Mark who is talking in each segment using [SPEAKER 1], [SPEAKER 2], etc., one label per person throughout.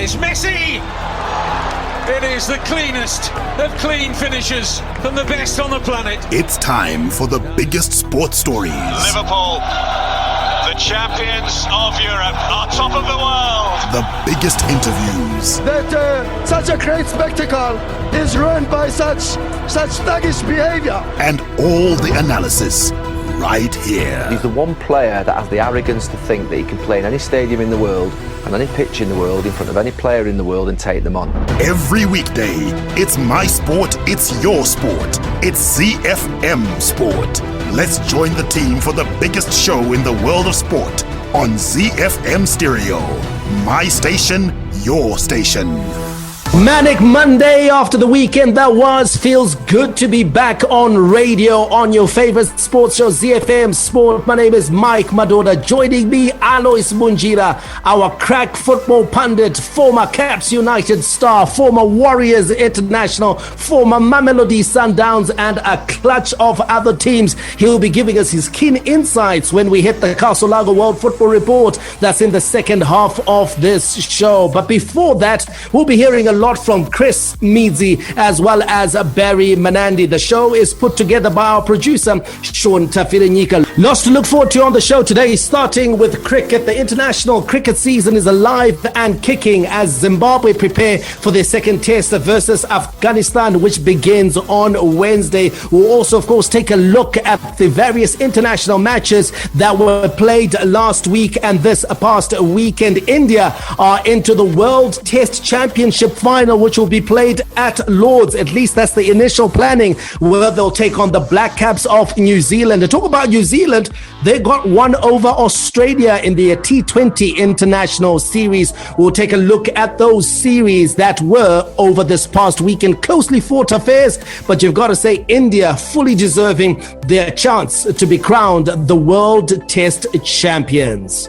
[SPEAKER 1] it's Messi! It is the cleanest of clean finishes from the best on the planet.
[SPEAKER 2] It's time for the biggest sports stories.
[SPEAKER 3] Liverpool, the champions of Europe, are top of the world.
[SPEAKER 2] The biggest interviews.
[SPEAKER 4] That such a great spectacle is ruined by such thuggish behavior.
[SPEAKER 2] And all the analysis right here.
[SPEAKER 5] He's the one player that has the arrogance to think that he can play in any stadium in the world and any pitch in the world in front of any player in the world and take them on.
[SPEAKER 2] Every weekday, it's my sport, it's your sport. It's ZiFM Sport. Let's join the team for the biggest show in the world of sport on ZiFM Stereo. My station, your station.
[SPEAKER 6] Manic Monday after the weekend that was. Feels good to be back on radio on your favorite sports show, ZiFM Sport. My name is Mike Madoda. Joining me, Alois Munjira, our crack football pundit, former Caps United star, former Warriors International, former Mamelodi Sundowns, and a clutch of other teams. He'll be giving us his keen insights when we hit the Castle Lager World Football Report. That's in the second half of this show. But before that, we'll be hearing a lot from Chris Midzi as well as Barry Menandi. The show is put together by our producer Sean Tafirenyika. Lots to look forward to on the show today, starting with cricket. The international cricket season is alive and kicking as Zimbabwe prepare for their second test versus Afghanistan, which begins on Wednesday. We'll also, of course, take a look at the various international matches that were played last week and this past weekend. India are into the World Test Championship final, which will be played at Lord's. At least that's the initial planning, where they'll take on the Black Caps of New Zealand. To talk about New Zealand, they got one over Australia in the T20 International Series. We'll take a look at those series that were over this past weekend. Closely fought affairs, but you've got to say India fully deserving their chance to be crowned the World Test Champions.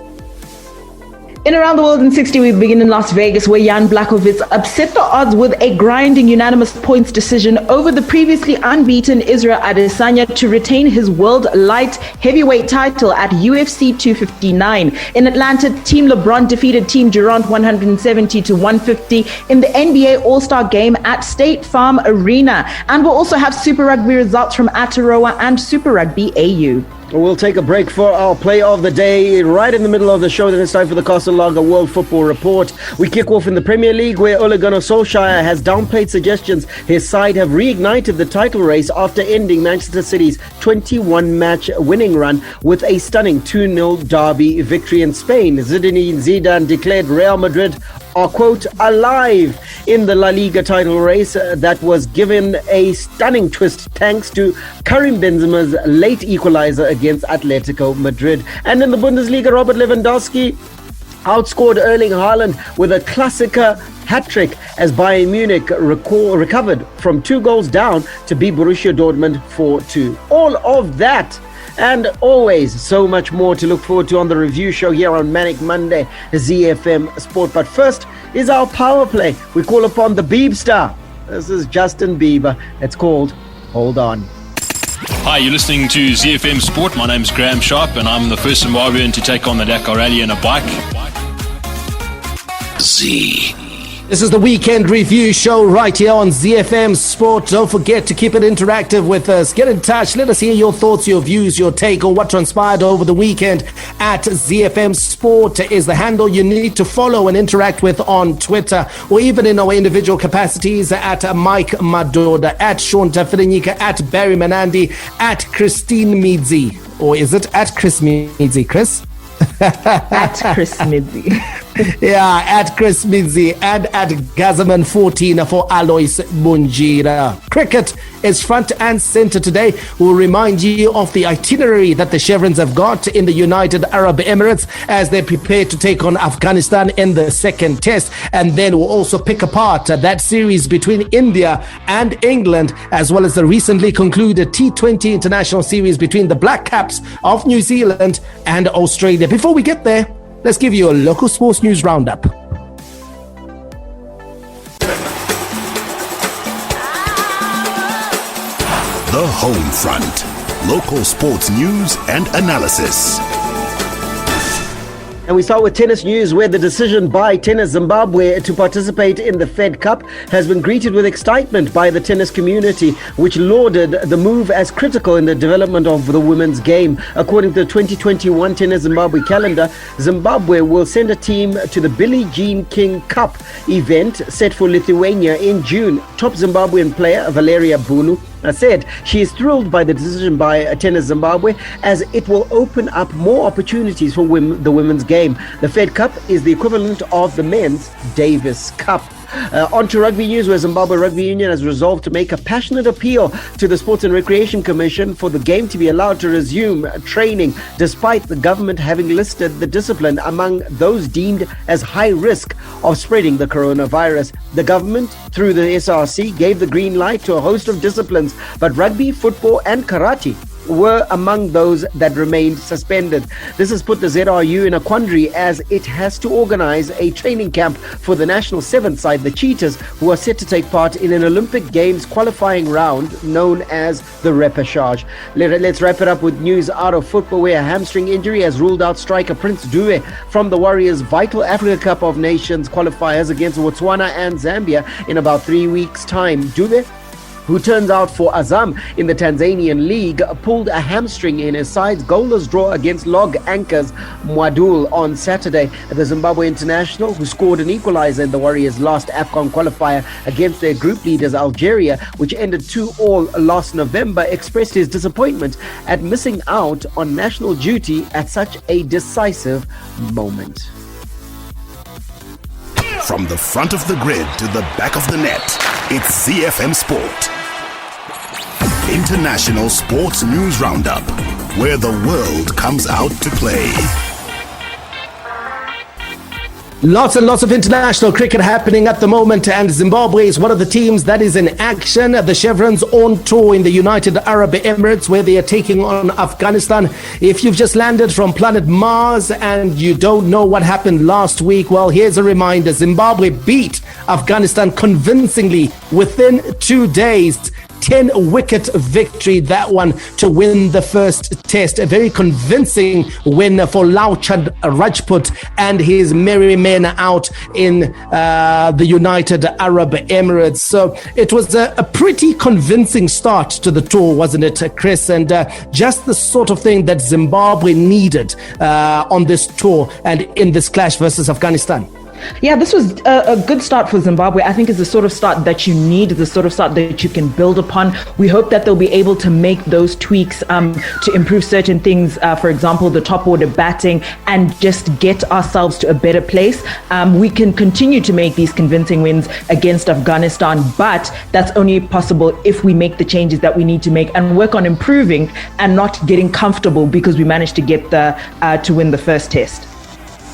[SPEAKER 7] In Around the World in 60, we begin in Las Vegas, where Jan Blachowicz upset the odds with a grinding unanimous points decision over the previously unbeaten Israel Adesanya to retain his world light heavyweight title at UFC 259. In Atlanta, Team LeBron defeated Team Durant 170-150 in the NBA All-Star Game at State Farm Arena. And we'll also have Super Rugby results from Aotearoa and Super Rugby AU.
[SPEAKER 8] We'll take a break for our play of the day right in the middle of the show. Then it's time for the Castle Lager World Football Report. We kick off in the Premier League, where Ole Gunnar Solskjaer has downplayed suggestions his side have reignited the title race after ending Manchester City's 21-match winning run with a stunning 2-0 derby victory in Spain. Zinedine Zidane declared Real Madrid are, quote, alive in the La Liga title race that was given a stunning twist thanks to Karim Benzema's late equalizer against Atletico Madrid. And in the Bundesliga, Robert Lewandowski outscored Erling Haaland with a Klassiker hat-trick as Bayern Munich recovered from 2 goals down to beat Borussia Dortmund 4-2. All of that and always so much more to look forward to on the review show here on Manic Monday, ZiFM Sport. But first is our power play. We call upon the Beeb Star. This is Justin Bieber. It's called Hold On.
[SPEAKER 9] Hi, you're listening to ZiFM Sport. My name's Graham Sharp, and I'm the first Zimbabwean to take on the Dakar Rally in a bike.
[SPEAKER 2] Z.
[SPEAKER 6] This is the weekend review show right here on ZiFM Sport. Don't forget to keep it interactive with us. Get in touch. Let us hear your thoughts, your views, your take on what transpired over the weekend. At ZiFM Sport is the handle you need to follow and interact with on Twitter, or even in our individual capacities at Mike Madoda, at Sean Tafirenyika, at Barry Menandi, at Christine Midzi. Or is it at Chris Midzi, Chris?
[SPEAKER 7] At Chris Midzi.
[SPEAKER 6] Yeah, at Chris Midzi and at Gazaman14 for Alois Munjira. Cricket is front and center today. We'll remind you of the itinerary that the Chevrons have got in the United Arab Emirates as they prepare to take on Afghanistan in the second test. And then we'll also pick apart that series between India and England, as well as the recently concluded T20 International Series between the Black Caps of New Zealand and Australia. Before we get there, let's give you a local sports news roundup.
[SPEAKER 2] The Home Front. Local sports news and analysis.
[SPEAKER 8] And we start with tennis news, where the decision by Tennis Zimbabwe to participate in the Fed Cup has been greeted with excitement by the tennis community, which lauded the move as critical in the development of the women's game. According to the 2021 Tennis Zimbabwe calendar, Zimbabwe will send a team to the Billie Jean King Cup event set for Lithuania in June. Top Zimbabwean player Valeria Bunu said she is thrilled by the decision by Tennis Zimbabwe, as it will open up more opportunities for the women's game. The Fed Cup is the equivalent of the men's Davis Cup. On to rugby news, where Zimbabwe Rugby Union has resolved to make a passionate appeal to the Sports and Recreation Commission for the game to be allowed to resume training, despite the government having listed the discipline among those deemed as high risk of spreading the coronavirus. The government, through the SRC, gave the green light to a host of disciplines, but rugby, football and karate were among those that remained suspended. This has put the ZRU in a quandary, as it has to organize a training camp for the national seventh side, the Cheetahs, who are set to take part in an Olympic Games qualifying round known as the repechage. Let's wrap it up with news out of football, where a hamstring injury has ruled out striker Prince Dube from the Warriors' vital Africa Cup of Nations qualifiers against Botswana and Zambia in about 3 weeks' time. Dube, who turns out for Azam in the Tanzanian League, pulled a hamstring in his side's goalless draw against log anchors Mwadul on Saturday. The Zimbabwe international, who scored an equalizer in the Warriors' last AFCON qualifier against their group leaders Algeria, which ended 2-2 last November, expressed his disappointment at missing out on national duty at such a decisive moment.
[SPEAKER 2] From the front of the grid to the back of the net, it's ZiFM Sport. International Sports News Roundup, where the world comes out to play.
[SPEAKER 6] Lots and lots of international cricket happening at the moment, and Zimbabwe is one of the teams that is in action. The Chevrons on tour in the United Arab Emirates, where they are taking on Afghanistan. If you've just landed from planet Mars and you don't know what happened last week, well, here's a reminder. Zimbabwe beat Afghanistan convincingly within 2 days. 10-wicket victory, that one, to win the first test. A very convincing win for Lauchad Rajput and his merry men out in the United Arab Emirates. So it was a pretty convincing start to the tour, wasn't it, Chris? And just the sort of thing that Zimbabwe needed on this tour and in this clash versus Afghanistan.
[SPEAKER 7] Yeah, this was a good start for Zimbabwe. I think it's the sort of start that you need, the sort of start that you can build upon. We hope that they'll be able to make those tweaks to improve certain things, for example, the top order batting, and just get ourselves to a better place. We can continue to make these convincing wins against Afghanistan, but that's only possible if we make the changes that we need to make and work on improving and not getting comfortable because we managed to get to win the first test.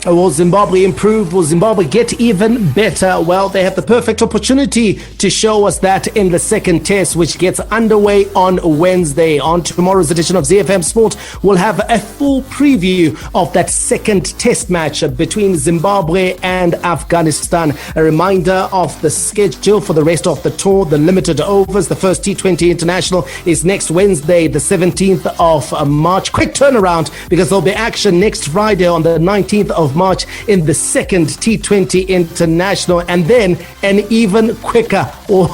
[SPEAKER 6] Will Zimbabwe improve? Will Zimbabwe get even better? Well, they have the perfect opportunity to show us that in the second test, which gets underway on Wednesday. On tomorrow's edition of ZiFM Sport, we'll have a full preview of that second test match between Zimbabwe and Afghanistan. A reminder of the schedule for the rest of the tour, the limited overs. The first T20 International is next Wednesday, the 17th of March. Quick turnaround, because there'll be action next Friday on the 19th of March in the second T20 International, and then an even quicker, or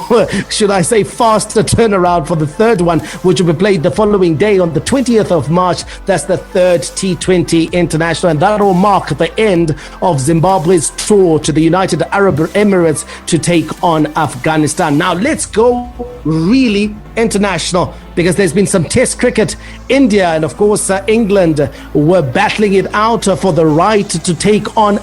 [SPEAKER 6] should I say faster, turnaround for the third one, which will be played the following day on the 20th of March. That's the third T20 International, and that will mark the end of Zimbabwe's tour to the United Arab Emirates to take on Afghanistan. Now let's go really international, because there's been some test cricket. India and of course England were battling it out for the right to take on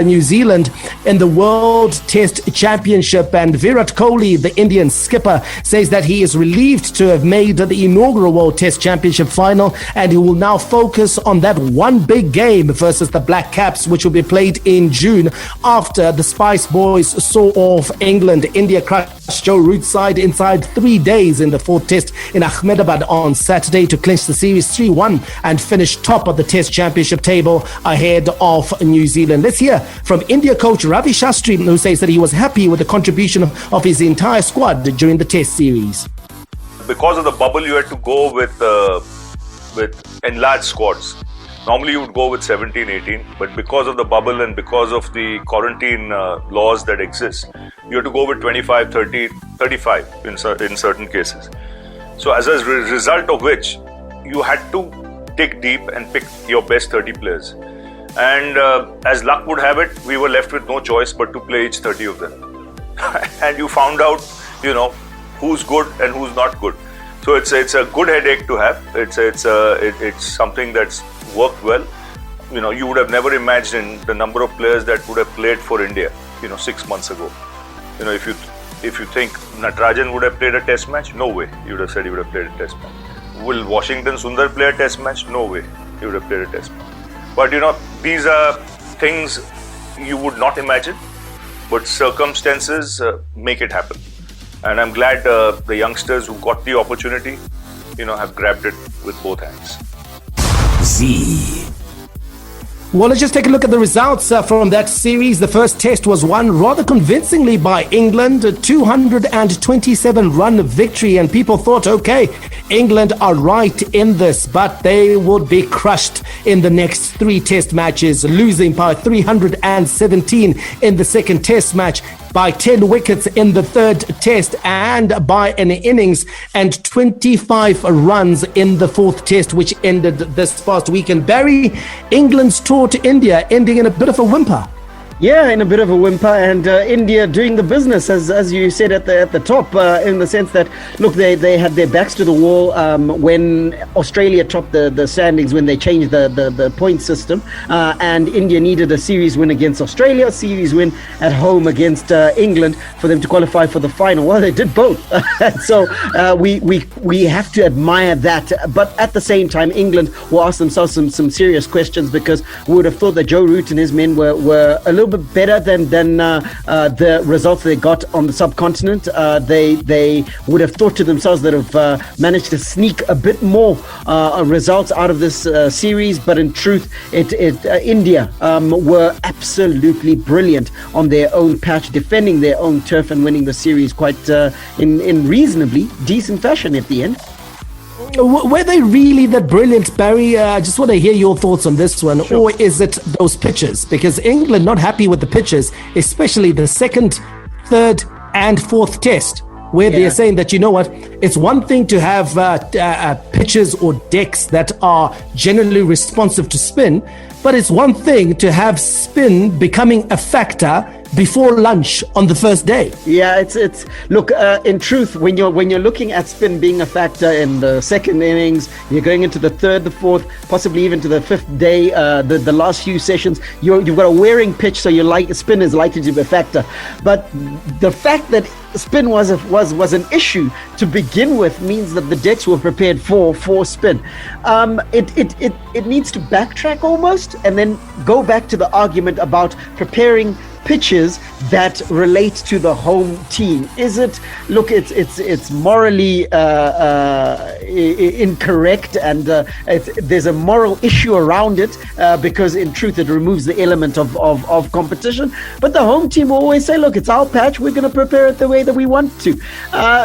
[SPEAKER 6] New Zealand in the World Test Championship, and Virat Kohli, the Indian skipper, says that he is relieved to have made the inaugural World Test Championship final, and he will now focus on that one big game versus the Black Caps, which will be played in June after the Spice Boys saw off England. India crushed Joe Root's side inside 3 days in the fourth test in Ahmedabad on Saturday to clinch the series 3-1 and finish top of the Test Championship table ahead of New Zealand. Let's hear from India coach Ravi Shastri, who says that he was happy with the contribution of his entire squad during the Test series.
[SPEAKER 10] Because of the bubble, you had to go with enlarged squads. Normally you would go with 17, 18, but because of the bubble and because of the quarantine laws that exist, you have to go with 25, 30, 35 in certain cases. So as a result of which, you had to dig deep and pick your best 30 players. And as luck would have it, we were left with no choice but to play each 30 of them. And you found out, who's good and who's not good. So it's a good headache to have. It's something that's worked well. You would have never imagined the number of players that would have played for India, 6 months ago. If you think Natarajan would have played a test match, no way. You would have said he would have played a test match. Will Washington Sundar play a test match? No way. He would have played a test match. But these are things you would not imagine, but circumstances make it happen. And I'm glad the youngsters who got the opportunity, have grabbed it with both hands.
[SPEAKER 6] Well, let's just take a look at the results from that series. The first test was won rather convincingly by England, a 227-run victory, and people thought, okay, England are right in this, but they would be crushed in the next 3 test matches, losing by 317 in the second test match, by 10 wickets in the third test, and by an innings and 25 runs in the fourth test, which ended this past weekend. Barry, England's tour to India ending in a bit of a whimper.
[SPEAKER 8] Yeah, in a bit of a whimper, and India doing the business, as you said at the top, in the sense that, look, they had their backs to the wall when Australia topped the standings, when they changed the point system, and India needed a series win against Australia, a series win at home against England for them to qualify for the final. Well, they did both. So we have to admire that. But at the same time, England will ask themselves some serious questions, because we would have thought that Joe Root and his men were a little bit better than the results they got on the subcontinent. They would have thought to themselves that have managed to sneak a bit more results out of this series, but in truth, India were absolutely brilliant on their own patch, defending their own turf and winning the series quite in reasonably decent fashion at the end.
[SPEAKER 6] Were they really that brilliant, Barry? I just want to hear your thoughts on this one. Sure. Or is it those pitches? Because England not happy with the pitches, especially the second, third and fourth test, where they're saying that, it's one thing to have pitches or decks that are generally responsive to spin, but it's one thing to have spin becoming a factor before lunch on the first day. Yeah,
[SPEAKER 8] it's look, in truth, when you're looking at spin being a factor in the second innings, you're going into the third, the fourth, possibly even to the fifth day, the last few sessions, you've got a wearing pitch, so spin is likely to be a factor. But the fact that spin was an issue to begin with means that the decks were prepared for spin. It needs to backtrack almost, and then go back to the argument about preparing pitches that relate to the home team. Is it? Look, it's morally incorrect, and there's a moral issue around it, because in truth it removes the element of competition. But the home team will always say, look, it's our patch, we're going to prepare it the way that we want to.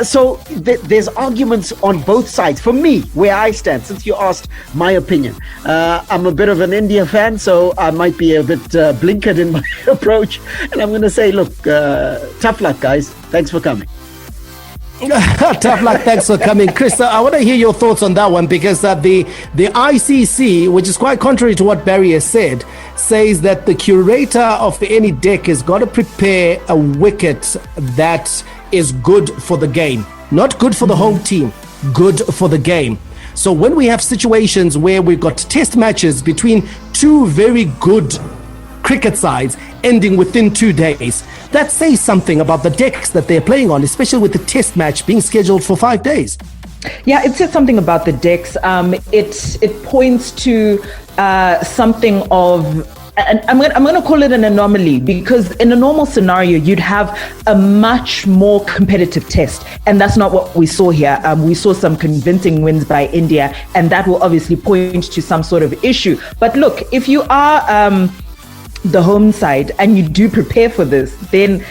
[SPEAKER 8] So there's arguments on both sides. For me, where I stand, since you asked my opinion, I'm a bit of an India fan, so I might be a bit blinkered in my approach. And I'm going to say, look, tough luck, guys. Thanks for coming.
[SPEAKER 6] Tough luck. Thanks for coming. Chris, I want to hear your thoughts on that one, because the ICC, which is quite contrary to what Barry has said, says that the curator of any deck has got to prepare a wicket that is good for the game. Not good for the home team, good for the game. So when we have situations where we've got test matches between two very good cricket sides ending within 2 days, that says something about the decks that they're playing on, especially with the test match being scheduled for 5 days.
[SPEAKER 7] Yeah, it says something about the decks. It points to something of, and I'm going to call it an anomaly, because in a normal scenario, you'd have a much more competitive test. And that's not what we saw here. We saw some convincing wins by India, and that will obviously point to some sort of issue. But look, if you are the home side and you do prepare for this, then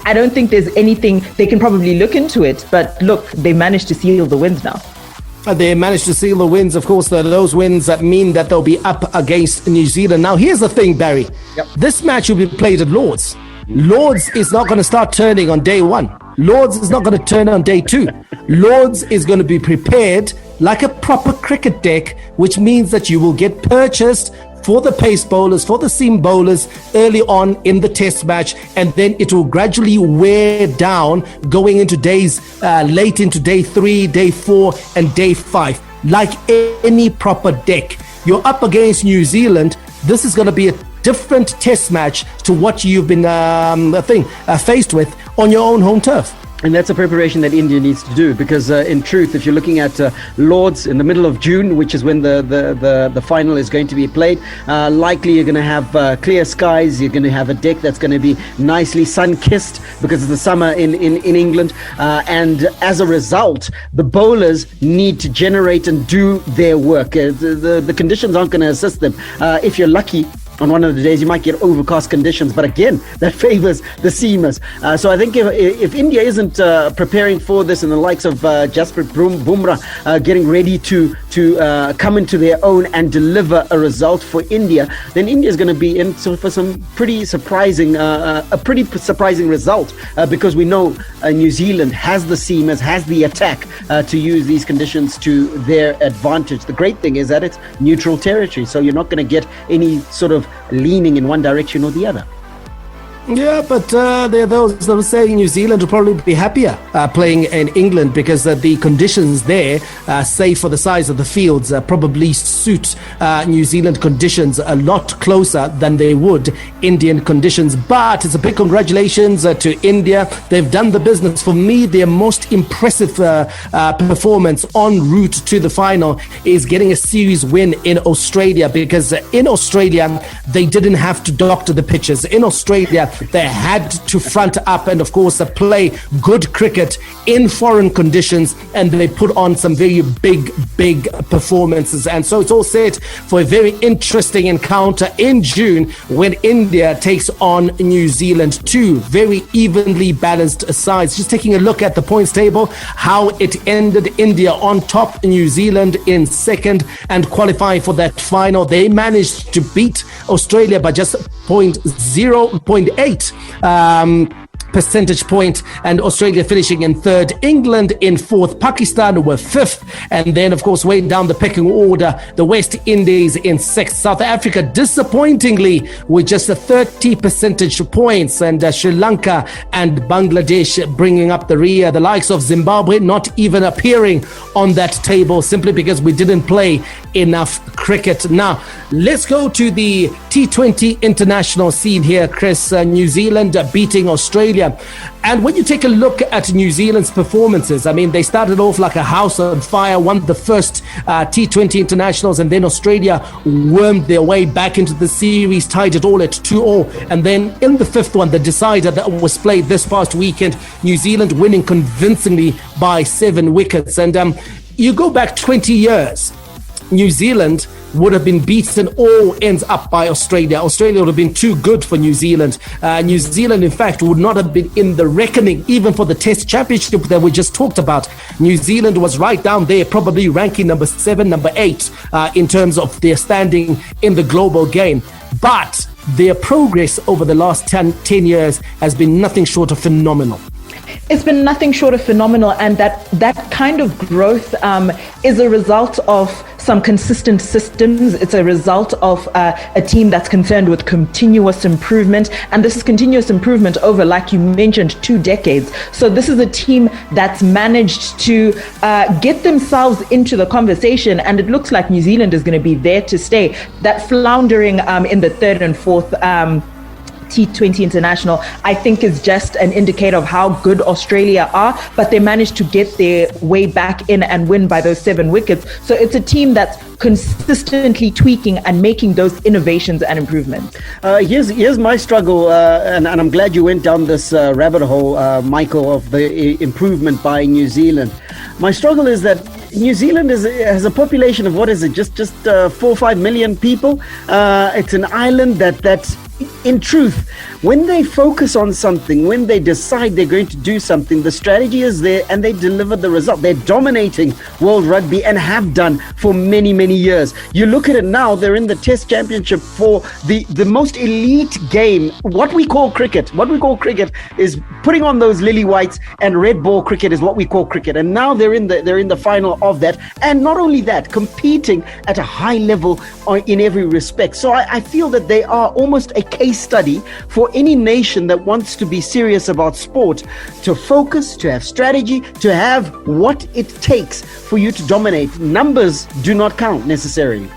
[SPEAKER 7] I don't think there's anything. They can probably look into it, but look, they managed to seal the wins now.
[SPEAKER 6] They managed to seal the wins. Of course, those wins that mean that they'll be up against New Zealand. Now, here's the thing, Barry.
[SPEAKER 8] Yep.
[SPEAKER 6] This match will be played at Lord's. Lord's is not going to start turning on day one. Lord's is not going to turn on day two. Lord's is going to be prepared like a proper cricket deck, which means that you will get purchased for the pace bowlers, for the seam bowlers early on in the test match, and then it will gradually wear down going into days late into day 3, day 4 and day 5. Like any proper deck, you're up against New Zealand. This is going to be a different test match to what you've been faced with on your own home turf.
[SPEAKER 8] And that's a preparation that India needs to do, because in truth, if you're looking at Lord's in the middle of June, which is when the final is going to be played, likely you're going to have clear skies. You're going to have a deck that's going to be nicely sun-kissed because it's the summer in England. And as a result, the bowlers need to generate and do their work. The conditions aren't going to assist them. If you're lucky, on one of the days you might get overcast conditions, but again, that favors the seamers. So I think if India isn't preparing for this, and the likes of Jasprit Bumrah getting ready to come into their own and deliver a result for India, then India is going to be in for some pretty surprising result, because we know New Zealand has the seamers, has the attack to use these conditions to their advantage. The great thing is that it's neutral territory, so you're not going to get any sort of leaning in one direction or the other.
[SPEAKER 6] Yeah, but there are those that are saying New Zealand will probably be happier playing in England, because the conditions there, save for the size of the fields, probably suit New Zealand conditions a lot closer than they would Indian conditions. But it's a big congratulations to India. They've done the business. For me, their most impressive performance en route to the final is getting a series win in Australia, because in Australia, they didn't have to doctor the pitches. In Australia, they had to front up and, of course, play good cricket in foreign conditions, and they put on some very big performances. And so it's all set for a very interesting encounter in June when India takes on New Zealand. Two very evenly balanced sides. Just taking a look at the points table, how it ended: India on top, New Zealand in second, and qualifying for that final. They managed to beat Australia by just 0.8 percentage point, and Australia finishing in third, England in fourth, Pakistan were fifth, and then of course way down the pecking order, the West Indies in sixth, South Africa disappointingly with just 30 percentage points, and Sri Lanka and Bangladesh bringing up the rear, the likes of Zimbabwe not even appearing on that table simply because we didn't play enough cricket. Now let's go to the T20 international scene here, Chris. New Zealand beating Australia. And when you take a look at New Zealand's performances, I mean, they started off like a house on fire, won the first T20 internationals, and then Australia wormed their way back into the series, tied it all at 2-2. And then in the fifth one, the decider that was played this past weekend, New Zealand winning convincingly by 7 wickets. And you go back 20 years, New Zealand would have been beaten all ends up by Australia. Australia would have been too good for New Zealand. New Zealand, in fact, would not have been in the reckoning even for the Test Championship that we just talked about. New Zealand was right down there, probably ranking number 7, number 8 in terms of their standing in the global game. But their progress over the last 10 years has been nothing short of phenomenal.
[SPEAKER 7] It's been nothing short of phenomenal, and that kind of growth is a result of some consistent systems. It's a result of a team that's concerned with continuous improvement, and this is continuous improvement over, like you mentioned, 2 decades. So this is a team that's managed to get themselves into the conversation, and it looks like New Zealand is going to be there to stay. That floundering in the third and fourth T20 international, I think, is just an indicator of how good Australia are, but they managed to get their way back in and win by those 7 wickets. So it's a team that's consistently tweaking and making those innovations and improvements.
[SPEAKER 8] Here's my struggle, and I'm glad you went down this rabbit hole, Michael, of the improvement by New Zealand. My struggle is that New Zealand has a population of, what is it, just 4 or 5 million people. It's an island that's in truth, when they focus on something, when they decide they're going to do something, the strategy is there and they deliver the result. They're dominating world rugby and have done for many, many years. You look at it now, they're in the Test Championship for the most elite game. What we call cricket is putting on those lily whites, and red ball cricket is what we call cricket. And now they're in the final of that. And not only that, competing at a high level in every respect. So I feel that they are almost a case study for any nation that wants to be serious about sport, to focus, to have strategy, to have what it takes for you to dominate. Numbers do not count necessarily.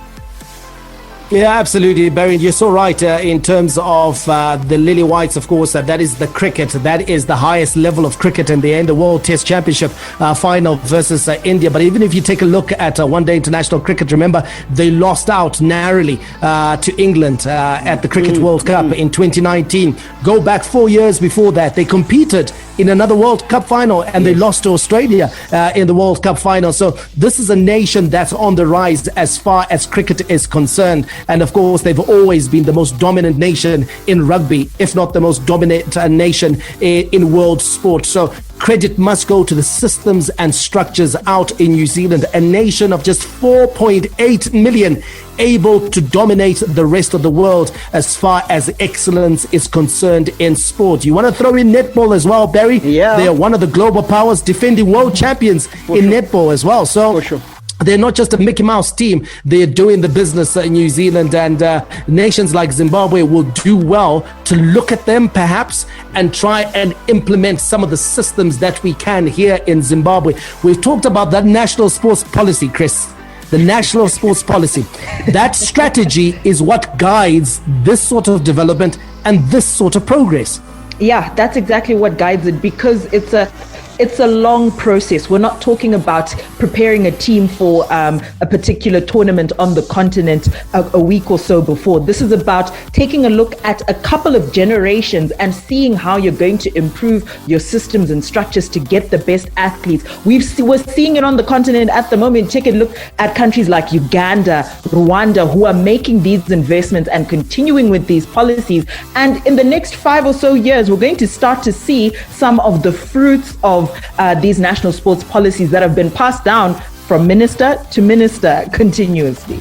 [SPEAKER 6] Yeah, absolutely, Barry. You're so right in terms of the Lily Whites, of course. That is the cricket. That is the highest level of cricket in the World Test Championship final versus India. But even if you take a look at one-day international cricket, remember, they lost out narrowly to England at the Cricket World Cup in 2019. Go back 4 years before that, they competed in another World Cup final and they lost to Australia in the World Cup final. So this is a nation that's on the rise as far as cricket is concerned. And of course, they've always been the most dominant nation in rugby, if not the most dominant nation in world sport. So credit must go to the systems and structures out in New Zealand, a nation of just 4.8 million, able to dominate the rest of the world as far as excellence is concerned in sport. You want to throw in netball as well, Barry?
[SPEAKER 8] Yeah.
[SPEAKER 6] They are one of the global powers, defending world champions in netball as well. So they're not just a Mickey Mouse team. They're doing the business in New Zealand, and nations like Zimbabwe will do well to look at them perhaps and try and implement some of the systems that we can here in Zimbabwe. We've talked about that national sports policy, Chris. The national sports policy. That strategy is what guides this sort of development and this sort of progress.
[SPEAKER 7] Yeah, that's exactly what guides it, because it's a long process. We're not talking about preparing a team for a particular tournament on the continent a week or so before. This is about taking a look at a couple of generations and seeing how you're going to improve your systems and structures to get the best athletes. We're seeing it on the continent at the moment. Take a look at countries like Uganda, Rwanda, who are making these investments and continuing with these policies. And in the next 5 or so years, we're going to start to see some of the fruits of these national sports policies that have been passed down from minister to minister continuously.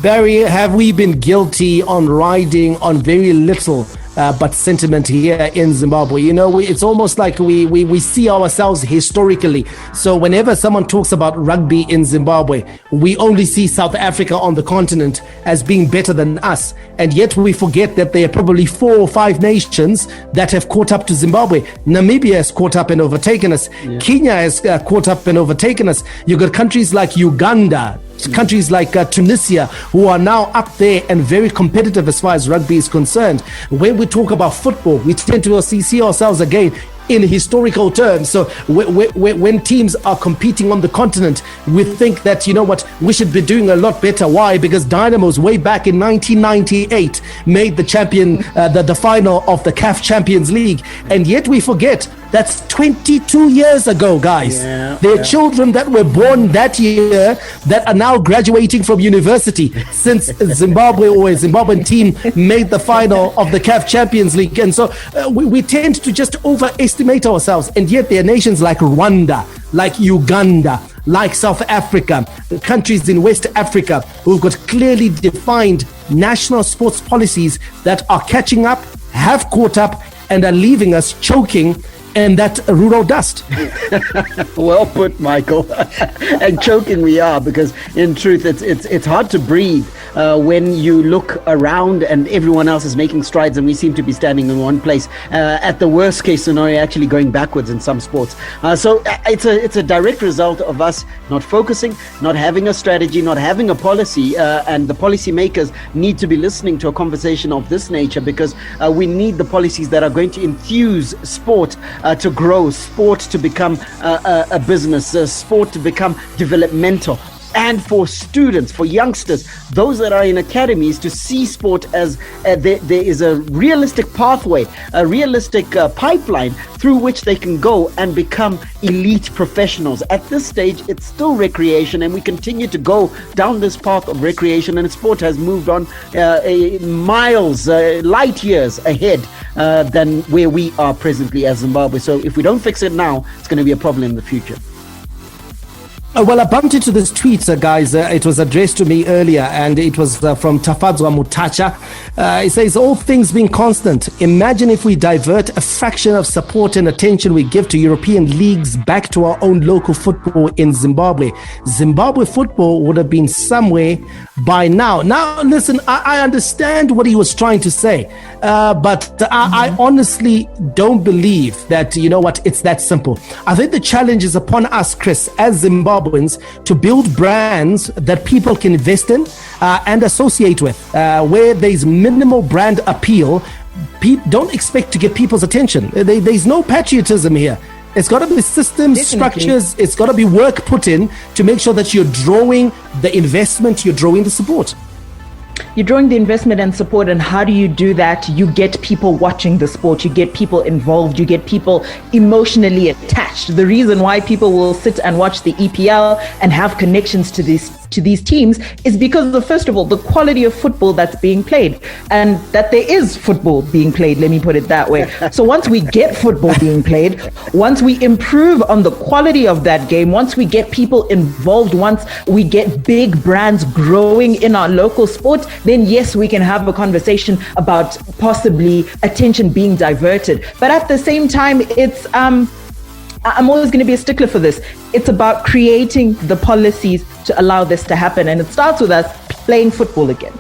[SPEAKER 6] Barry, have we been guilty on riding on very little but sentiment here in Zimbabwe? You know, it's almost like we see ourselves historically. So whenever someone talks about rugby in Zimbabwe, we only see South Africa on the continent as being better than us. And yet we forget that there are probably 4 or 5 nations that have caught up to Zimbabwe. Namibia has caught up and overtaken us. Yeah. Kenya has caught up and overtaken us. You've got countries like Uganda, countries like Tunisia, who are now up there and very competitive as far as rugby is concerned. When we talk about football, we tend to see ourselves again in historical terms. So when teams are competing on the continent, we think that, you know what, we should be doing a lot better. Why? Because Dynamos way back in 1998 made the the final of the CAF Champions League. And yet we forget that's 22 years ago, guys. There are children that were born that year that are now graduating from university since Zimbabwe or a Zimbabwean team made the final of the CAF Champions League. And so we tend to just overestimate ourselves. And yet there are nations like Rwanda, like Uganda, like South Africa, countries in West Africa who've got clearly defined national sports policies that are catching up, have caught up, and are leaving us choking in that rural dust.
[SPEAKER 8] Well put, Michael. And choking we are, because in truth it's hard to breathe when you look around and everyone else is making strides and we seem to be standing in one place. At the worst case scenario, actually going backwards in some sports. So it's a direct result of us not focusing, not having a strategy, not having a policy, and the policy makers need to be listening to a conversation of this nature, because we need the policies that are going to infuse sport to grow, sport to become a business, sport to become developmental. and for students, for youngsters, those that are in academies, to see sport as there is a realistic pathway, a realistic pipeline through which they can go and become elite professionals. At this stage, it's still recreation, and we continue to go down this path of recreation, and sport has moved on miles, light years ahead than where we are presently as Zimbabwe. So if we don't fix it now, it's going to be a problem in the future.
[SPEAKER 6] Well, I bumped into this tweet, guys. It was addressed to me earlier, and it was from Tafadzwa Mutacha. It says, all things being constant, imagine if we divert a fraction of support and attention we give to European leagues back to our own local football in Zimbabwe. Zimbabwe football would have been somewhere by now. Now, listen, I understand what he was trying to say, but I honestly don't believe that, you know what, it's that simple. I think the challenge is upon us, Chris, as Zimbabweans, to build brands that people can invest in and associate with, where there's minimal brand appeal. Don't expect to get people's attention. There's no patriotism here. It's got to be systems, structures. It's got to be work put in to make sure that you're drawing the investment, you're drawing the support.
[SPEAKER 7] You're drawing the investment and support, and how do you do that? You get people watching the sport, you get people involved, you get people emotionally attached. The reason why people will sit and watch the EPL and have connections to these teams is because of, first of all, the quality of football that's being played, and that there is football being played, let me put it that way. So once we get football being played, once we improve on the quality of that game, once we get people involved, once we get big brands growing in our local sport, then yes, we can have a conversation about possibly attention being diverted. But at the same time, it's I'm always going to be a stickler for this. It's about creating the policies to allow this to happen, and it starts with us playing football again.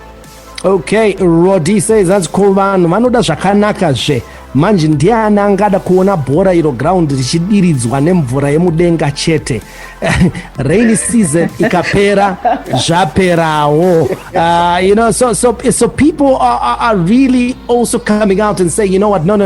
[SPEAKER 6] Okay, Rodi says that's cool, man. Vanoda zvakanaka zve. Manje ndiani angada kuona bhora iro ground richidiridzwa nemvura yemudenga chete. Rainy season ikapera zvaperawo. You know, so people are really also coming out and saying, you know what, no.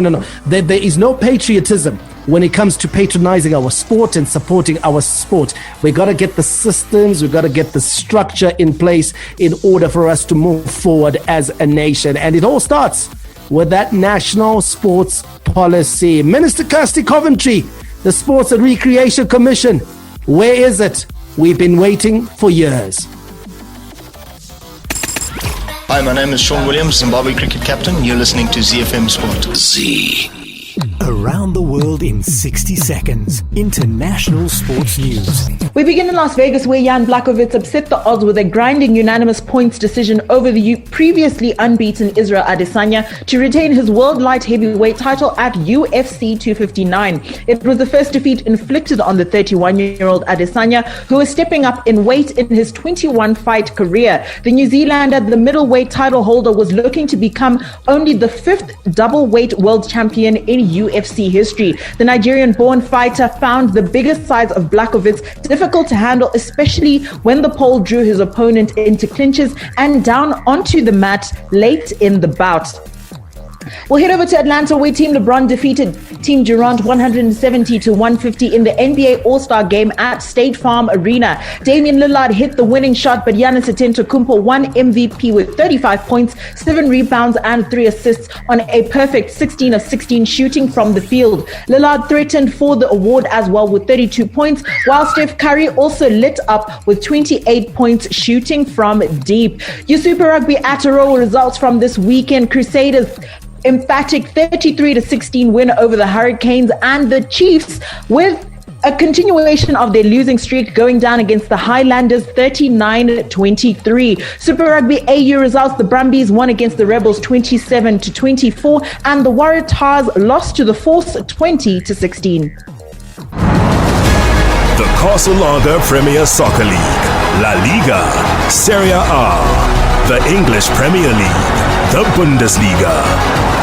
[SPEAKER 6] There is no patriotism when it comes to patronizing our sport and supporting our sport. We got to get the systems, we got to get the structure in place in order for us to move forward as a nation. And it all starts with that national sports policy. Minister Kirsty Coventry, the Sports and Recreation Commission, where is it? We've been waiting for years.
[SPEAKER 11] Hi, my name is Sean Williams, Zimbabwe cricket captain. You're listening to ZiFM Sport.
[SPEAKER 12] Around the world in 60 seconds. International sports news.
[SPEAKER 7] We begin in Las Vegas, where Jan Blachowicz upset the odds with a grinding unanimous points decision over the previously unbeaten Israel Adesanya to retain his world light heavyweight title at UFC 259. It was the first defeat inflicted on the 31-year-old Adesanya, who is stepping up in weight in his 21-fight career. The New Zealander, the middleweight title holder, was looking to become only the 5th double-weight world champion in UFC history. The Nigerian-born fighter found the biggest size of Blachowicz difficult to handle, especially when the pole drew his opponent into clinches and down onto the mat late in the bout. We'll head over to Atlanta, where Team LeBron defeated Team Durant 170-150 in the NBA All-Star Game at State Farm Arena. Damian Lillard hit the winning shot, but Giannis Antetokounmpo won MVP with 35 points, 7 rebounds, and 3 assists on a perfect 16 of 16 shooting from the field. Lillard threatened for the award as well with 32 points, while Steph Curry also lit up with 28 points shooting from deep. Your Super Rugby Aotearoa results from this weekend: Crusaders emphatic 33-16 win over the Hurricanes, and the Chiefs, with a continuation of their losing streak, going down against the Highlanders 39-23. Super Rugby AU results: the Brumbies won against the Rebels 27-24, and the Waratahs lost to the Force 20-16.
[SPEAKER 2] The Casalaga Premier Soccer League, La Liga, Serie A, the English Premier League, the Bundesliga.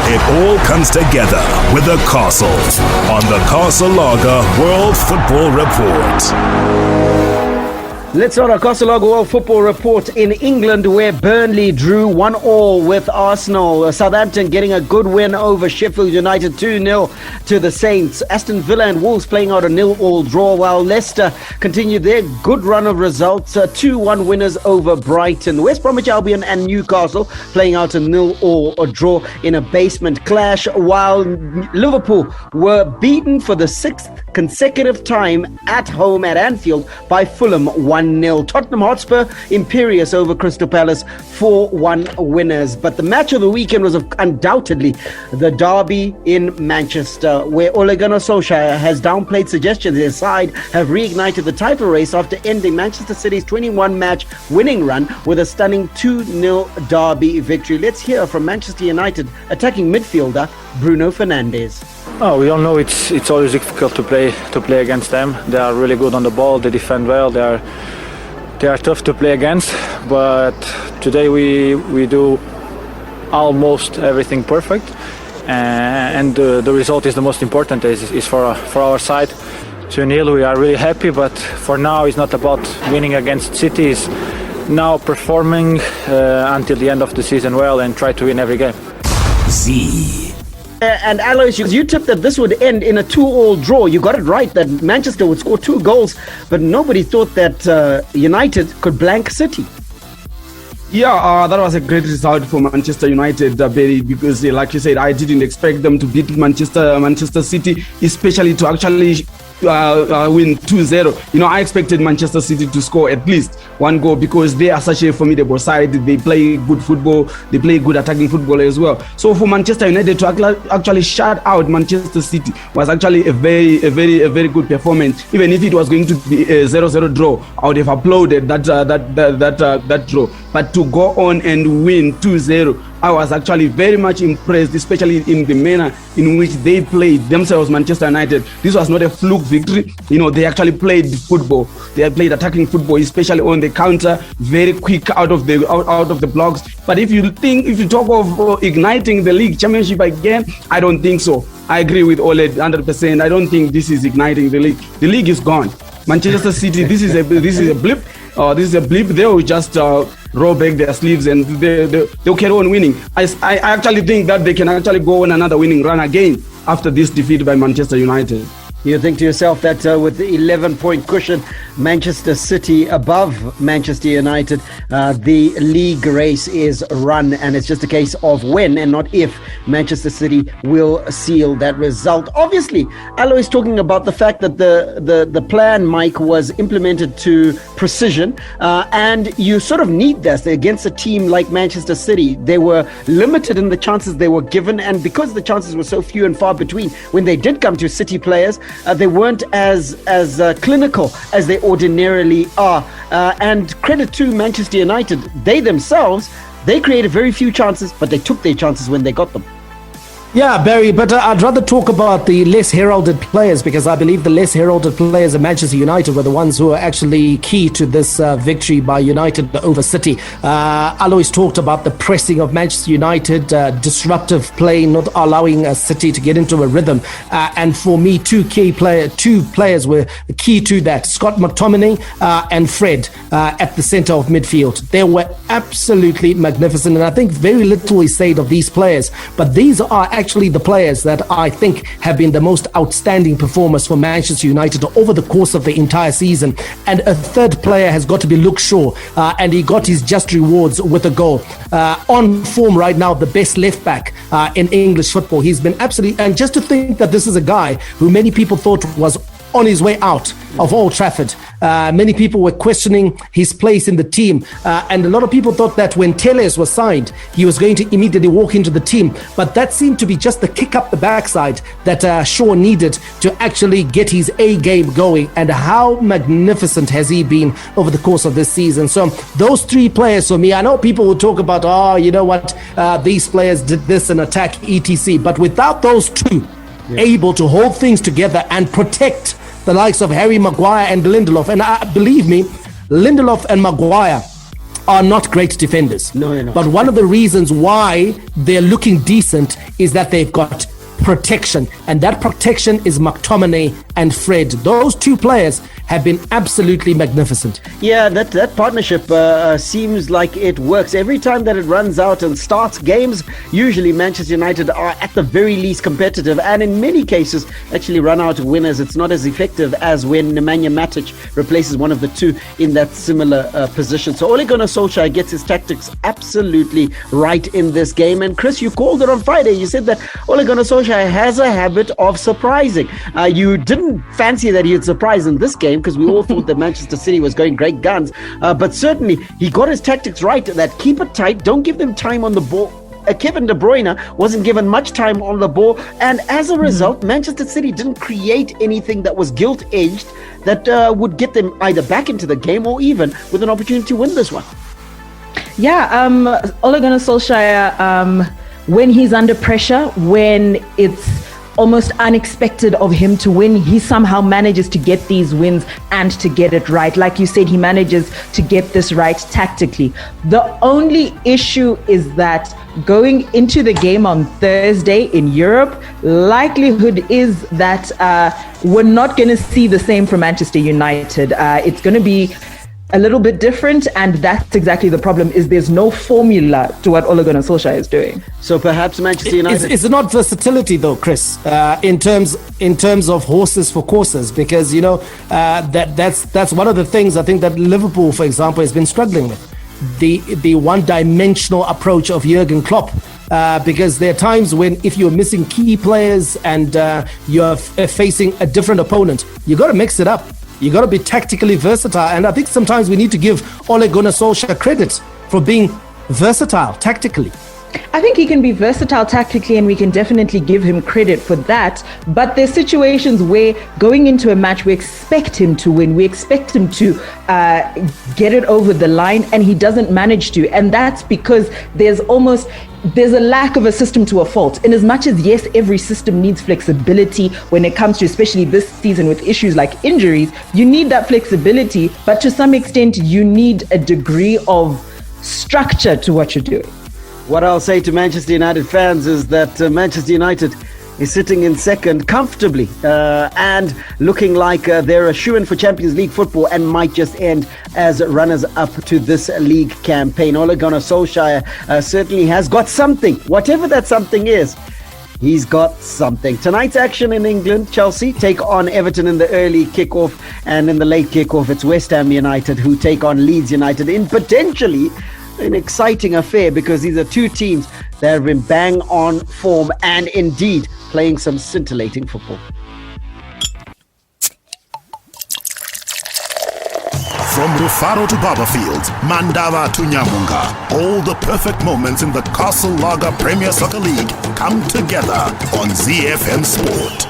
[SPEAKER 2] It all comes together with the Castle on the Casalaga World Football Report.
[SPEAKER 8] Let's start our Costellogo World Football Report in England, where Burnley drew 1-1 with Arsenal. Southampton getting a good win over Sheffield United 2-0 to the Saints. Aston Villa and Wolves playing out a 0-0 draw, while Leicester continued their good run of results, 2-1 winners over Brighton. West Bromwich Albion and Newcastle playing out a 0-0 draw in a basement clash, while Liverpool were beaten for the 6th consecutive time at home at Anfield by Fulham 1-0. Tottenham Hotspur imperious over Crystal Palace 4-1 winners. But the match of the weekend was undoubtedly the derby in Manchester, where Ole Gunnar Solskjaer has downplayed suggestions his side have reignited the title race after ending Manchester City's 21-match winning run with a stunning 2-0 derby victory. Let's hear from Manchester United attacking midfielder Bruno Fernandes.
[SPEAKER 13] Oh, we all know it's always difficult to play against them. They are really good on the ball. They defend well. They are tough to play against. But today we do almost everything perfect, and the result is the most important. Is for our side. 2-0. We are really happy, but for now it's not about winning against City. It's now performing until the end of the season well and try to win every game.
[SPEAKER 8] And Alois, you tipped that this would end in a 2-2 draw. You got it right, that Manchester would score 2 goals, but nobody thought that United could blank City.
[SPEAKER 14] Yeah, that was a great result for Manchester United, Barry, because like you said, I didn't expect them to beat Manchester City, especially to actually win 2-0. You know, I expected Manchester City to score at least 1 goal because they are such a formidable side. They play good football. They play good attacking football as well. So for Manchester United to actually shut out Manchester City was actually a very good performance. Even if it was going to be a 0-0 draw, I would have applauded that draw. But to go on and win 2-0, I was actually very much impressed, especially in the manner in which they played themselves, Manchester United. This was not a fluke victory. You know, they actually played football. They played attacking football, especially on the counter, very quick out of the blocks. But if you talk of igniting the league championship again, I don't think so. I agree with Ole 100%. I don't think this is igniting the league. The league is gone. Manchester City, this is a blip. This is a blip. They will just roll back their sleeves and they'll carry on winning. I actually think that they can actually go on another winning run again after this defeat by Manchester United.
[SPEAKER 8] You think to yourself that with the 11-point cushion, Manchester City above Manchester United, the league race is run, and it's just a case of when and not if Manchester City will seal that result. Obviously, Alois is talking about the fact that the plan, Mike, was implemented to precision, and you sort of need this against a team like Manchester City. They were limited in the chances they were given, and because the chances were so few and far between, when they did come to City players, they weren't as clinical as they ordinarily are. And credit to Manchester United, they themselves, they created very few chances, but they took their chances when they got them.
[SPEAKER 6] Yeah, Barry, but I'd rather talk about the less heralded players, because I believe the less heralded players of Manchester United were the ones who are actually key to this victory by United over City. Alois talked about the pressing of Manchester United, disruptive play, not allowing City to get into a rhythm. And for me, two players were key to that: Scott McTominay and Fred at the centre of midfield. They were absolutely magnificent, and I think very little is said of these players, but these are actually the players that I think have been the most outstanding performers for Manchester United over the course of the entire season. And a third player has got to be Luke Shaw, and he got his just rewards with a goal. On form right now, the best left back in English football. He's been absolutely, and just to think that this is a guy who many people thought was on his way out of Old Trafford. Many people were questioning his place in the team, and a lot of people thought that when Telles was signed, he was going to immediately walk into the team, but that seemed to be just the kick up the backside that Shaw needed to actually get his A game going. And how magnificent has he been over the course of this season? So those three players for me, I know people will talk about, oh, you know what, these players did this and attack etc, but without those two able to hold things together and protect the likes of Harry Maguire and Lindelof. And believe me, Lindelof and Maguire are not great defenders.
[SPEAKER 8] No, they're not.
[SPEAKER 6] But one of the reasons why they're looking decent is that they've got protection. And that protection is McTominay and Fred. Those two players have been absolutely magnificent.
[SPEAKER 8] Yeah, that partnership seems like it works. Every time that it runs out and starts games, usually Manchester United are at the very least competitive, and in many cases actually run out winners. It's not as effective as when Nemanja Matic replaces one of the two in that similar position. So Ole Gunnar Solskjaer gets his tactics absolutely right in this game. And Chris, you called it on Friday. You said that Ole Gunnar Solskjaer has a habit of surprising. You didn't fancy that he would surprise in this game, because we all thought that Manchester City was going great guns. But certainly he got his tactics right, that keep it tight, don't give them time on the ball. Kevin De Bruyne wasn't given much time on the ball, and as a result, Manchester City didn't create anything that was gilt-edged that would get them either back into the game or even with an opportunity to win this one.
[SPEAKER 7] Yeah, Ole Gunnar Solskjaer, when he's under pressure, when it's almost unexpected of him to win, he somehow manages to get these wins and to get it right. Like you said, he manages to get this right tactically. The only issue is that going into the game on Thursday in Europe, likelihood is that we're not going to see the same from Manchester United. It's going to be a little bit different, and that's exactly the problem, is there's no formula to what Ole Gunnar Solskjaer is doing.
[SPEAKER 8] So perhaps Manchester United...
[SPEAKER 6] It's not versatility though, Chris, in terms of horses for courses, because that's one of the things I think that Liverpool, for example, has been struggling with, the one-dimensional approach of Jurgen Klopp. Because there are times when, if you're missing key players and you're facing a different opponent, you got to mix it up. You got to be tactically versatile. And I think sometimes we need to give Ole Gunnar Solskjaer credit for being versatile tactically.
[SPEAKER 7] I think he can be versatile tactically, and we can definitely give him credit for that. But there's situations where going into a match, we expect him to win. We expect him to get it over the line, and he doesn't manage to. And that's because there's a lack of a system to a fault. In as much as, yes, every system needs flexibility when it comes to, especially this season with issues like injuries, you need that flexibility, but to some extent you need a degree of structure to what you're doing.
[SPEAKER 8] What I'll say to Manchester United fans is that Manchester United is sitting in second comfortably and looking like they're a shoo-in for Champions League football and might just end as runners-up to this league campaign. Ole Gunnar Solskjaer certainly has got something. Whatever that something is, he's got something. Tonight's action in England, Chelsea take on Everton in the early kickoff, and in the late kickoff, it's West Ham United who take on Leeds United in potentially an exciting affair, because these are two teams that have been bang on form and indeed playing some scintillating football.
[SPEAKER 2] From Rufaro to Barberfield, Mandava to Nyamunga, all the perfect moments in the Castle Lager Premier Soccer League come together on ZiFM Sport.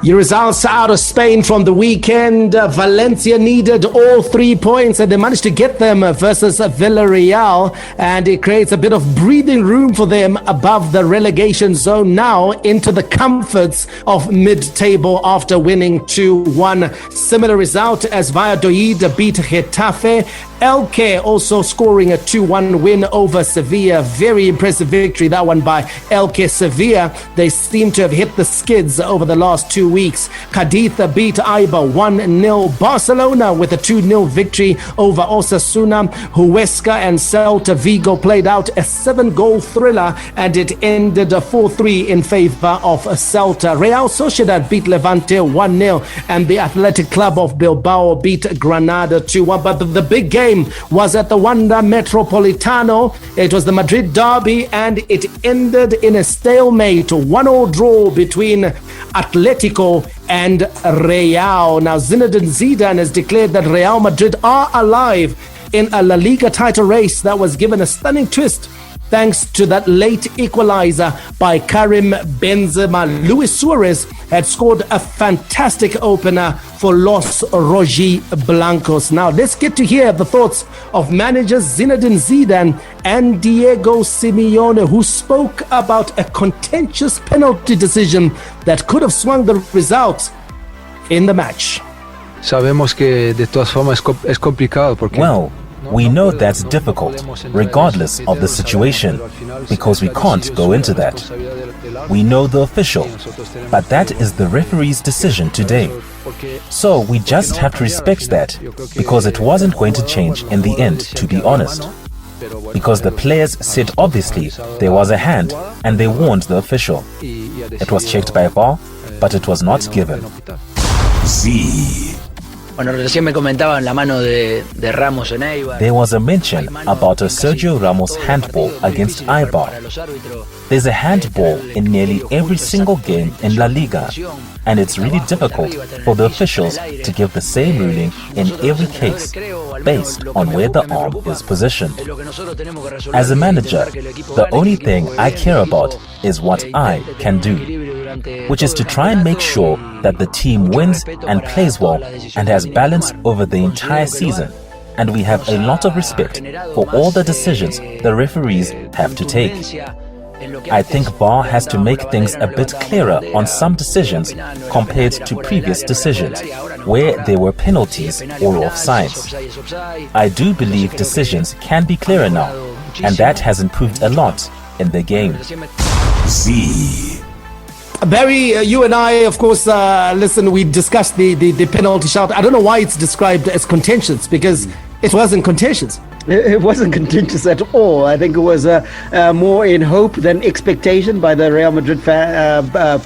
[SPEAKER 6] Your results out of Spain from the weekend. Valencia needed all 3 points, and they managed to get them versus Villarreal, and it creates a bit of breathing room for them above the relegation zone, now into the comforts of mid-table after winning 2-1. Similar result as Valladolid beat Getafe. Elche also scoring a 2-1 win over Sevilla. Very impressive victory, that one by Elche Sevilla. They seem to have hit the skids over the last 2 weeks. Cadiz beat Eibar 1-0. Barcelona with a 2-0 victory over Osasuna. Huesca and Celta Vigo played out a 7-goal thriller, and it ended 4-3 in favor of Celta. Real Sociedad beat Levante 1-0, and the Athletic Club of Bilbao beat Granada 2-1. But the big game was at the Wanda Metropolitano. It was the Madrid derby, and it ended in a stalemate, 1-1 draw between Atletico and Real. Now, Zinedine Zidane has declared that Real Madrid are alive in a La Liga title race that was given a stunning twist thanks to that late equalizer by Karim Benzema. Luis Suarez had scored a fantastic opener for Los Rojiblancos. Now, let's get to hear the thoughts of managers Zinedine Zidane and Diego Simeone, who spoke about a contentious penalty decision that could have swung the result in the match.
[SPEAKER 15] Sabemos que de todas formas es complicado porque...
[SPEAKER 16] Well,
[SPEAKER 15] We know that's difficult, regardless of the situation, because we can't go into that. We know the official, but that is the referee's decision today. So we just have to respect that, because it wasn't going to change in the end, to be honest. Because the players said obviously there was a hand and they warned the official. It was checked by VAR, but it was not given.
[SPEAKER 16] Bueno, recién me comentaban la mano de Ramos en Eibar.
[SPEAKER 15] There was a mention about a Sergio Ramos handball against Eibar. There's a handball in nearly every single game in La Liga, and it's really difficult for the officials to give the same ruling in every case based on where the arm is positioned. As a manager, the only thing I care about is what I can do, which is to try and make sure that the team wins and plays well and has balance over the entire season. And we have a lot of respect for all the decisions the referees have to take. I think VAR has to make things a bit clearer on some decisions compared to previous decisions, where there were penalties or offsides. I do believe decisions can be clearer now, and that has improved a lot in the game.
[SPEAKER 6] Barry, you and I, of course, listen, we discussed the penalty shout. I don't know why it's described as contentious, because it wasn't contentious.
[SPEAKER 8] It wasn't contentious at all. I think it was more in hope than expectation by the Real Madrid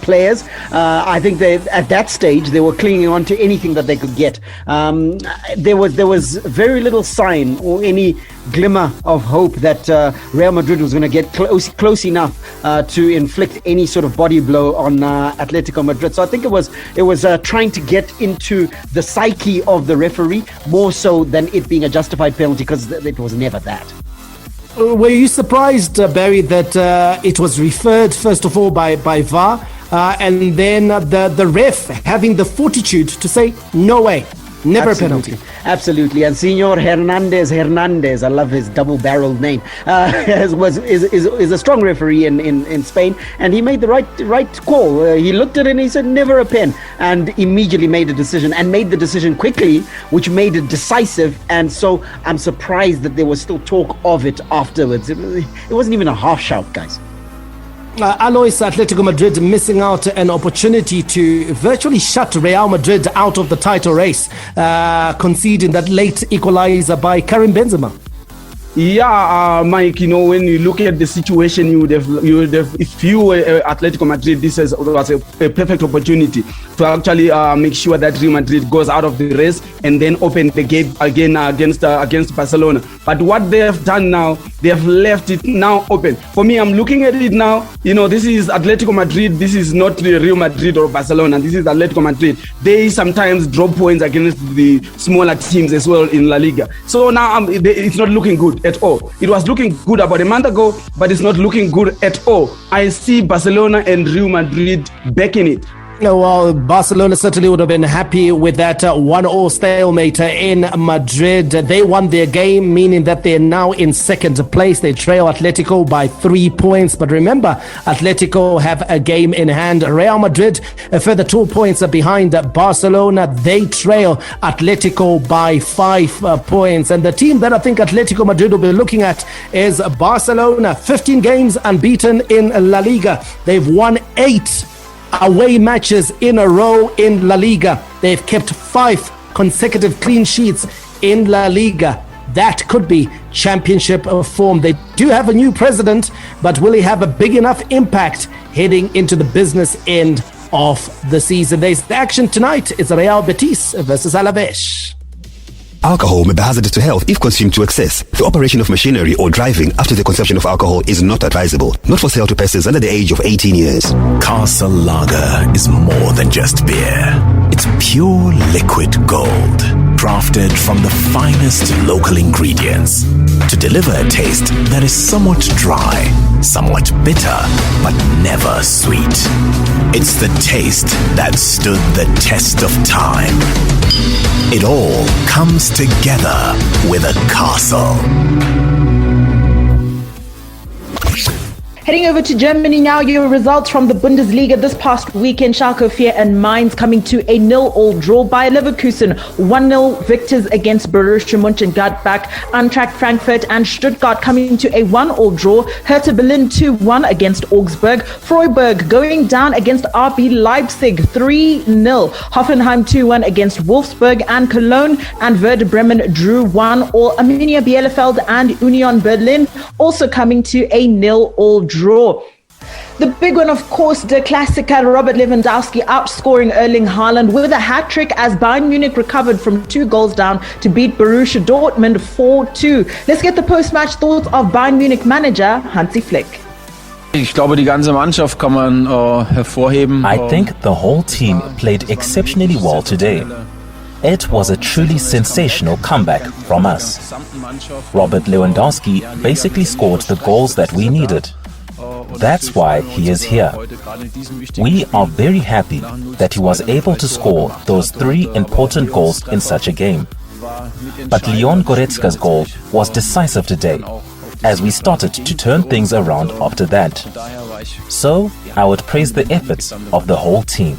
[SPEAKER 8] players. I think they, at that stage, they were clinging on to anything that they could get. There was very little sign or any glimmer of hope that Real Madrid was going to get close enough to inflict any sort of body blow on Atletico Madrid. So I think it was trying to get into the psyche of the referee more so than it being a justified penalty, because it was never that.
[SPEAKER 6] Were you surprised, Barry, that it was referred first of all by VAR, and then the ref having the fortitude to say no way? Never
[SPEAKER 8] Absolutely.
[SPEAKER 6] a penalty.
[SPEAKER 8] Absolutely. And Senor Hernandez, I love his double-barreled name, is a strong referee in Spain, and he made the right call. He looked at it and he said, never a pen, and immediately made a decision, and made the decision quickly, which made it decisive. And so I'm surprised that there was still talk of it afterwards. It wasn't even a half shout, guys.
[SPEAKER 6] Alois, Atletico Madrid missing out an opportunity to virtually shut Real Madrid out of the title race, conceding that late equalizer by Karim Benzema.
[SPEAKER 14] Yeah, Mike, you know, when you look at the situation, you would have if you were Atletico Madrid, this was a perfect opportunity to actually make sure that Real Madrid goes out of the race and then open the gate again against Barcelona. But what they have done now, they have left it now open. For me, I'm looking at it now, you know, this is Atletico Madrid, this is not Real Madrid or Barcelona, this is Atletico Madrid. They sometimes drop points against the smaller teams as well in La Liga. So now it's not looking good at all. It was looking good about a month ago, but it's not looking good at all. I see Barcelona and Real Madrid backing it.
[SPEAKER 6] Well, Barcelona certainly would have been happy with that 1-1 stalemate in Madrid. They won their game, meaning that they're now in second place. They trail Atletico by 3 points. But remember, Atletico have a game in hand. Real Madrid, a further 2 points behind Barcelona. They trail Atletico by 5 points. And the team that I think Atletico Madrid will be looking at is Barcelona. 15 games unbeaten in La Liga. They've won 8 away matches in a row in La Liga. They've kept 5 consecutive clean sheets in La Liga. That could be championship form. They do have a new president, but will he have a big enough impact heading into the business end of the season? There's the action tonight. It's Real Betis versus Alaves.
[SPEAKER 17] Alcohol may be hazardous to health if consumed to excess. The operation of machinery or driving after the consumption of alcohol is not advisable. Not for sale to persons under the age of 18 years.
[SPEAKER 12] Castle Lager is more than just beer. It's pure liquid gold, crafted from the finest local ingredients to deliver a taste that is somewhat dry, somewhat bitter, but never sweet. It's the taste that stood the test of time. It all comes together with a castle.
[SPEAKER 7] Heading over to Germany now, your results from the Bundesliga this past weekend. Schalke 04 and Mainz coming to a 0-0 draw. Bayer Leverkusen 1-0 victors against Borussia Mönchengladbach. Eintracht Frankfurt and Stuttgart coming to a 1-1 draw. Hertha Berlin 2-1 against Augsburg. Freiburg going down against RB Leipzig 3-0. Hoffenheim 2-1 against Wolfsburg, and Cologne and Werder Bremen drew 1-1. Arminia Bielefeld and Union Berlin also coming to a 0-0 draw. The big one, of course, the Klassiker, Robert Lewandowski outscoring Erling Haaland with a hat-trick as Bayern Munich recovered from 2 goals down to beat Borussia Dortmund 4-2. Let's get the post-match thoughts of Bayern Munich manager Hansi Flick.
[SPEAKER 18] Ich glaube, die ganze Mannschaft kann man hervorheben.
[SPEAKER 15] I think the whole team played exceptionally well today. It was a truly sensational comeback from us. Robert Lewandowski basically scored the goals that we needed. That's why he is here. We are very happy that he was able to score those 3 important goals in such a game. But Leon Goretzka's goal was decisive today, as we started to turn things around after that. So, I would praise the efforts of the whole team.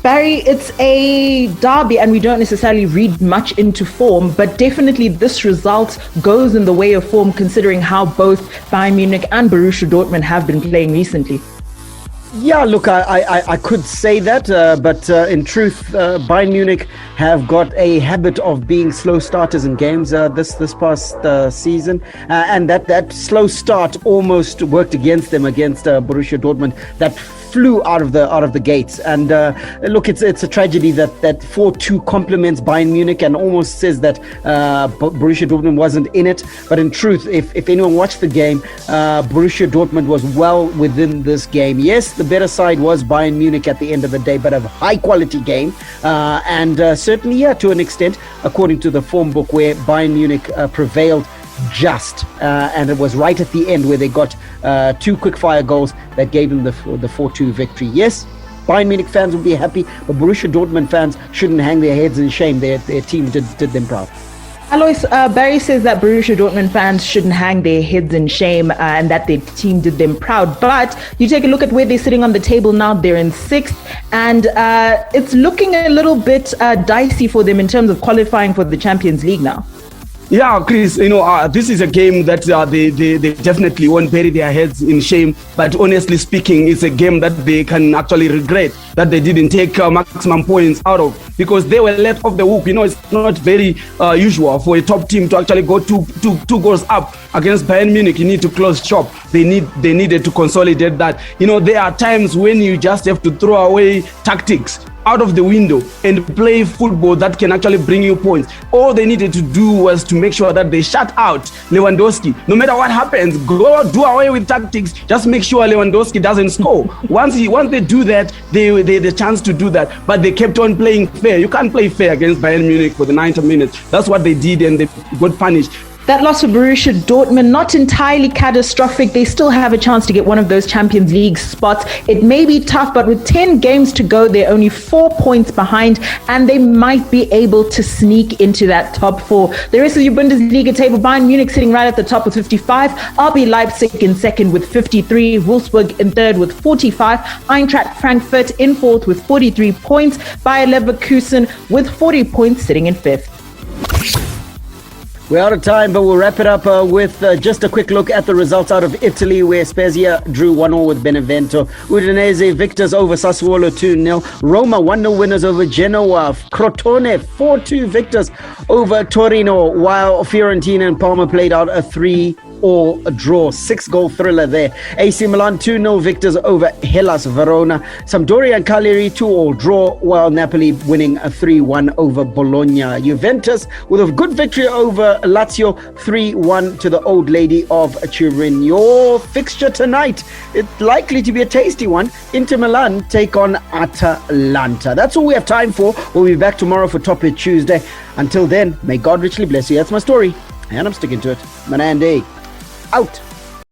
[SPEAKER 7] Barry, it's a derby and we don't necessarily read much into form, but definitely this result goes in the way of form considering how both Bayern Munich and Borussia Dortmund have been playing recently.
[SPEAKER 8] Yeah, look, I could say that, but in truth, Bayern Munich have got a habit of being slow starters in games this past season, and that slow start almost worked against them against Borussia Dortmund. That flew out of the gates, and look, it's a tragedy that 4-2 compliments Bayern Munich and almost says that Borussia Dortmund wasn't in it. But in truth, if anyone watched the game, Borussia Dortmund was well within this game. Yes, the better side was Bayern Munich at the end of the day, but a high quality game, and certainly, yeah, to an extent, according to the form book, where Bayern Munich prevailed just, and it was right at the end where they got 2 quick-fire goals that gave them the 4-2 victory. Yes, Bayern Munich fans will be happy, but Borussia Dortmund fans shouldn't hang their heads in shame. Their team did them proud.
[SPEAKER 7] Alois, Barry says that Borussia Dortmund fans shouldn't hang their heads in shame and that their team did them proud. But you take a look at where they're sitting on the table now. They're in 6th, and it's looking a little bit dicey for them in terms of qualifying for the Champions League now.
[SPEAKER 14] Yeah, Chris, this is a game that they definitely won't bury their heads in shame. But honestly speaking, it's a game that they can actually regret that they didn't take maximum points out of, because they were let off the hook. It's not very usual for a top team to actually go two goals up against Bayern Munich. You need to close shop. They needed to consolidate that. There are times when you just have to throw away tactics out of the window and play football that can actually bring you points. All they needed to do was to make sure that they shut out Lewandowski. No matter what happens, go do away with tactics. Just make sure Lewandowski doesn't score. Once they do that, they had the chance to do that. But they kept on playing fair. You can't play fair against Bayern Munich for the 90 minutes. That's what they did, and they got punished.
[SPEAKER 7] That loss for Borussia Dortmund, not entirely catastrophic. They still have a chance to get one of those Champions League spots. It may be tough, but with 10 games to go, they're only 4 points behind, and they might be able to sneak into that top 4. The rest of your Bundesliga table, Bayern Munich sitting right at the top with 55, RB Leipzig in 2nd with 53, Wolfsburg in 3rd with 45, Eintracht Frankfurt in 4th with 43 points, Bayer Leverkusen with 40 points sitting in 5th.
[SPEAKER 8] We're out of time, but we'll wrap it up with just a quick look at the results out of Italy, where Spezia drew 1-0 with Benevento. Udinese victors over Sassuolo 2-0. Roma 1-0 winners over Genoa. Crotone 4-2 victors over Torino, while Fiorentina and Parma played out a 3-3 draw. 6-goal thriller there. AC Milan 2-0 victors over Hellas Verona. Sampdoria and Cagliari 2-2 draw, while Napoli winning a 3-1 over Bologna. Juventus with a good victory over Lazio 3-1 to the old lady of Turin. Your fixture tonight, it's likely to be a tasty one. Inter Milan take on Atalanta. That's all we have time for. We'll be back tomorrow for Top Hit Tuesday. Until then, may God richly bless you. That's my story, and I'm sticking to it. Manande out.